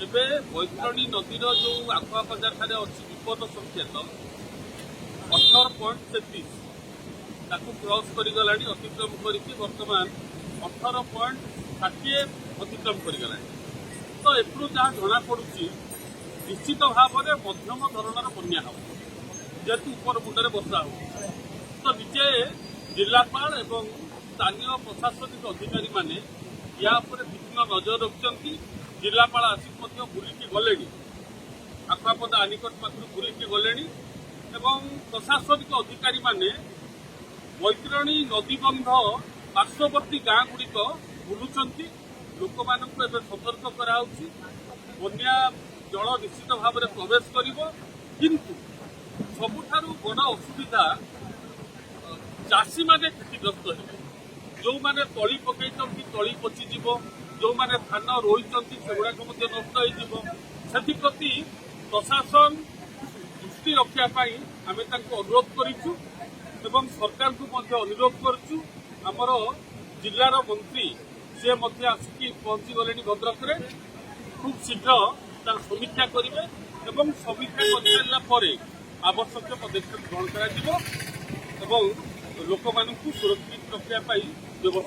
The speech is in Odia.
ଏବେ ବୈତରଣୀ ନଦୀର ଯେଉଁ ଆଖୁଆପଦାଠାରେ ଅଛି ବିପଦ ସଂକେତ 18.33 ତାକୁ କ୍ରସ୍ କରିଗଲାଣି, ଅତିକ୍ରମ କରିକି ବର୍ତ୍ତମାନ 18.60 ଅତିକ୍ରମ କରିଗଲାଣି। ତ ଏଥିରୁ ଯାହା ଜଣାପଡ଼ୁଛି ନିଶ୍ଚିତ ଭାବରେ ମଧ୍ୟମ ଧରଣର ବନ୍ୟା ହେବ, ଯେହେତୁ ଉପର ମୁଣ୍ଡରେ ବର୍ଷା ହେଉଛି। ତ ନିଜେ ଜିଲ୍ଲାପାଳ ଏବଂ ସ୍ଥାନୀୟ ପ୍ରଶାସନିକ ଅଧିକାରୀମାନେ ୟା ଉପରେ ତୀକ୍ଷ୍ଣ ନଜର ରଖିଛନ୍ତି। ଜିଲ୍ଲାପାଳ ଆସି ମଧ୍ୟ ବୁଲିକି ଗଲେଣି, ଆଖୁଆପଦା ଆନିକଟ ପାଖରୁ ବୁଲିକି ଗଲେଣି ଏବଂ ପ୍ରଶାସନିକ ଅଧିକାରୀମାନେ ବୈତରଣୀ ନଦୀବନ୍ଧ ପାର୍ଶ୍ୱବର୍ତ୍ତୀ ଗାଁଗୁଡ଼ିକ ବୁଲୁଛନ୍ତି। ଲୋକମାନଙ୍କୁ ଏବେ ସତର୍କ କରାଯାଉଛି, ବନ୍ୟା ଜଳ ନିଶ୍ଚିତ ଭାବରେ ପ୍ରବେଶ କରିବ। କିନ୍ତୁ ସବୁଠାରୁ ବଡ଼ ଅସୁବିଧା ଚାଷୀମାନେ କ୍ଷତିଗ୍ରସ୍ତ ହେବେ। ଯେଉଁମାନେ ତଳି ପକାଇଛନ୍ତି ତଳି ପଚିଯିବ, ଯେଉଁମାନେ ଧାନ ରୋଇଛନ୍ତି ସେଗୁଡ଼ାକ ମଧ୍ୟ ନଷ୍ଟ ହୋଇଯିବ। ସେଥିପ୍ରତି ପ୍ରଶାସନ ଦୃଷ୍ଟି ରଖିବା ପାଇଁ ଆମେ ତାଙ୍କୁ ଅନୁରୋଧ କରିଛୁ ଏବଂ ସରକାରଙ୍କୁ ମଧ୍ୟ ଅନୁରୋଧ କରୁଛୁ। ଆମର ଜିଲ୍ଲାର ମନ୍ତ୍ରୀ ସେ ମଧ୍ୟ ଆସିକି ପହଞ୍ଚିଗଲେଣି ଭଦ୍ରକରେ। ଖୁବ୍ ଶୀଘ୍ର ତାର ସମୀକ୍ଷା କରିବେ ଏବଂ ସମୀକ୍ଷା କରିସାରିଲା ପରେ ଆବଶ୍ୟକ ପଦକ୍ଷେପ ଗ୍ରହଣ କରାଯିବ ଏବଂ ଲୋକମାନଙ୍କୁ ସୁରକ୍ଷିତ ରଖିବା ପାଇଁ ବ୍ୟବସ୍ଥା